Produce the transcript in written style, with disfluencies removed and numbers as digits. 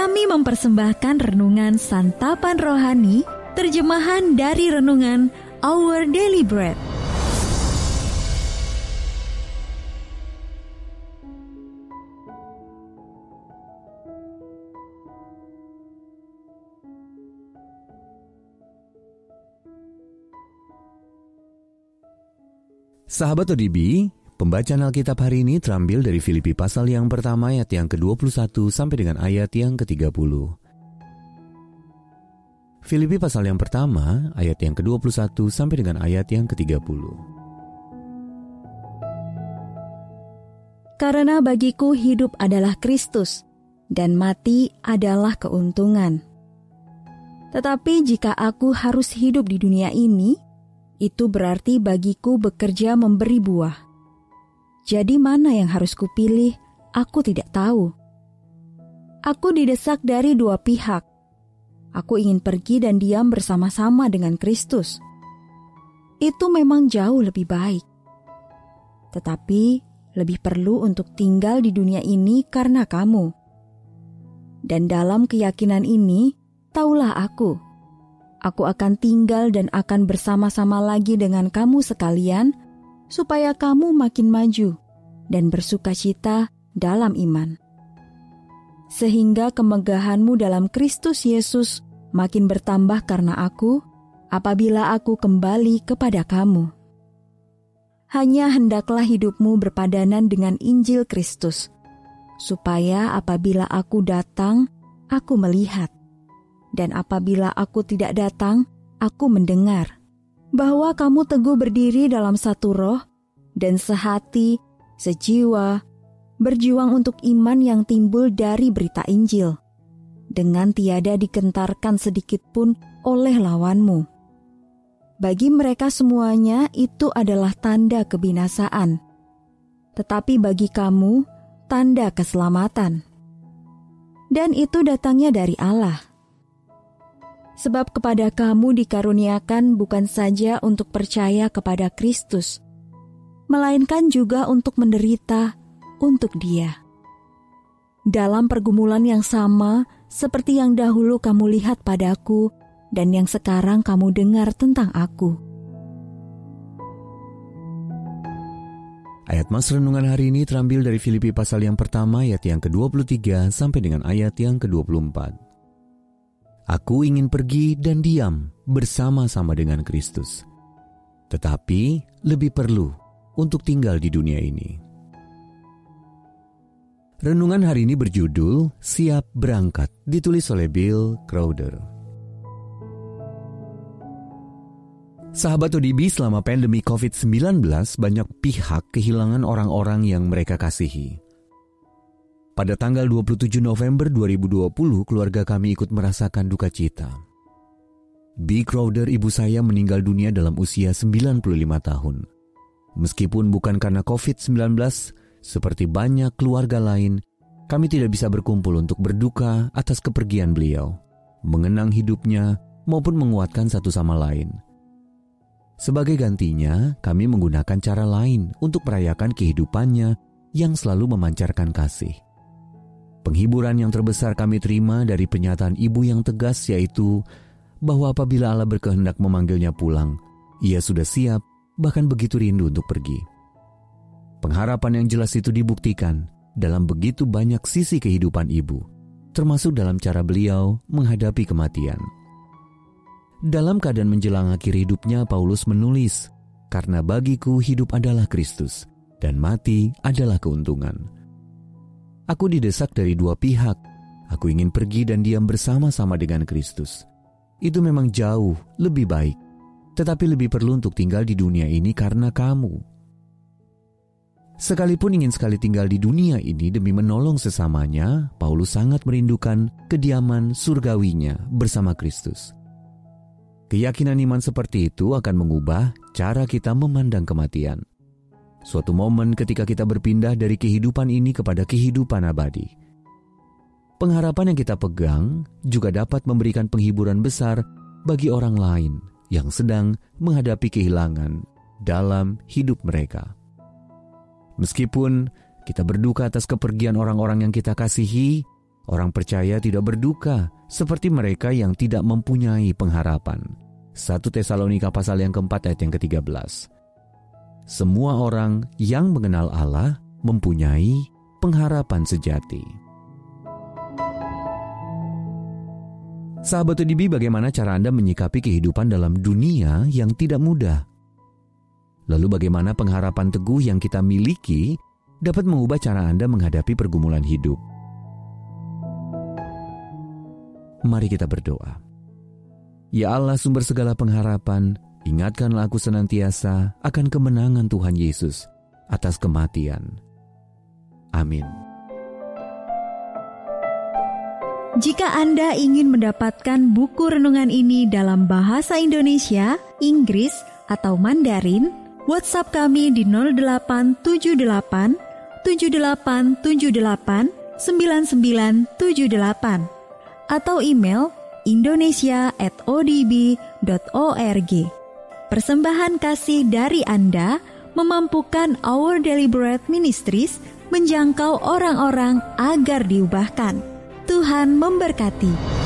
Kami mempersembahkan renungan Santapan Rohani, terjemahan dari renungan Our Daily Bread. Sahabat ODB, pembacaan Alkitab hari ini terambil dari Filipi pasal yang pertama ayat yang ke-21 sampai dengan ayat yang ke-30. Filipi pasal yang pertama ayat yang ke-21 sampai dengan ayat yang ke-30. Karena bagiku hidup adalah Kristus, dan mati adalah keuntungan. Tetapi jika aku harus hidup di dunia ini, itu berarti bagiku bekerja memberi buah. Jadi mana yang harus kupilih, aku tidak tahu. Aku didesak dari dua pihak. Aku ingin pergi dan diam bersama-sama dengan Kristus. Itu memang jauh lebih baik. Tetapi lebih perlu untuk tinggal di dunia ini karena kamu. Dan dalam keyakinan ini, taulah aku akan tinggal dan akan bersama-sama lagi dengan kamu sekalian, supaya kamu makin maju dan bersukacita dalam iman. Sehingga kemegahanmu dalam Kristus Yesus makin bertambah karena aku, apabila aku kembali kepada kamu. Hanya hendaklah hidupmu berpadanan dengan Injil Kristus, supaya apabila aku datang, aku melihat. Dan apabila aku tidak datang, aku mendengar bahwa kamu teguh berdiri dalam satu roh dan sehati, sejiwa, berjuang untuk iman yang timbul dari berita Injil, dengan tiada digentarkan sedikit pun oleh lawanmu. Bagi mereka semuanya itu adalah tanda kebinasaan, tetapi bagi kamu tanda keselamatan. Dan itu datangnya dari Allah. Sebab kepada kamu dikaruniakan bukan saja untuk percaya kepada Kristus, melainkan juga untuk menderita untuk Dia. Dalam pergumulan yang sama seperti yang dahulu kamu lihat padaku dan yang sekarang kamu dengar tentang aku. Ayat mas renungan hari ini terambil dari Filipi pasal yang pertama ayat yang ke-23 sampai dengan ayat yang ke-24. Aku ingin pergi dan diam bersama-sama dengan Kristus. Tetapi lebih perlu untuk tinggal di dunia ini. Renungan hari ini berjudul Siap Berangkat, ditulis oleh Bill Crowder. Sahabat ODB, selama pandemi COVID-19, banyak pihak kehilangan orang-orang yang mereka kasihi. Pada tanggal 27 November 2020, keluarga kami ikut merasakan duka cita. B. Crowder, ibu saya, meninggal dunia dalam usia 95 tahun. Meskipun bukan karena COVID-19, seperti banyak keluarga lain, kami tidak bisa berkumpul untuk berduka atas kepergian beliau, mengenang hidupnya, maupun menguatkan satu sama lain. Sebagai gantinya, kami menggunakan cara lain untuk merayakan kehidupannya yang selalu memancarkan kasih. Penghiburan yang terbesar kami terima dari pernyataan ibu yang tegas, yaitu bahwa apabila Allah berkehendak memanggilnya pulang, ia sudah siap, bahkan begitu rindu untuk pergi. Pengharapan yang jelas itu dibuktikan dalam begitu banyak sisi kehidupan ibu, termasuk dalam cara beliau menghadapi kematian. Dalam keadaan menjelang akhir hidupnya, Paulus menulis, "Karena bagiku hidup adalah Kristus, dan mati adalah keuntungan." Aku didesak dari dua pihak. Aku ingin pergi dan diam bersama-sama dengan Kristus. Itu memang jauh lebih baik, tetapi lebih perlu untuk tinggal di dunia ini karena kamu. Sekalipun ingin sekali tinggal di dunia ini demi menolong sesamanya, Paulus sangat merindukan kediaman surgawinya bersama Kristus. Keyakinan iman seperti itu akan mengubah cara kita memandang kematian. Suatu momen ketika kita berpindah dari kehidupan ini kepada kehidupan abadi. Pengharapan yang kita pegang juga dapat memberikan penghiburan besar bagi orang lain yang sedang menghadapi kehilangan dalam hidup mereka. Meskipun kita berduka atas kepergian orang-orang yang kita kasihi, Orang percaya tidak berduka seperti mereka yang tidak mempunyai pengharapan. 1 Tesalonika pasal yang keempat ayat yang ke-13. Semua orang yang mengenal Allah mempunyai pengharapan sejati. Sahabat ODB, bagaimana cara Anda menyikapi kehidupan dalam dunia yang tidak mudah? Lalu bagaimana pengharapan teguh yang kita miliki dapat mengubah cara Anda menghadapi pergumulan hidup? Mari kita berdoa. Ya Allah, sumber segala pengharapan, ingatkanlah aku senantiasa akan kemenangan Tuhan Yesus atas kematian. Amin. Jika Anda ingin mendapatkan buku renungan ini dalam bahasa Indonesia, Inggris, atau Mandarin, WhatsApp kami di 0878 7878 9978 atau email indonesia@odb.org. Persembahan kasih dari Anda memampukan Our Daily Bread Ministries menjangkau orang-orang agar diubahkan. Tuhan memberkati.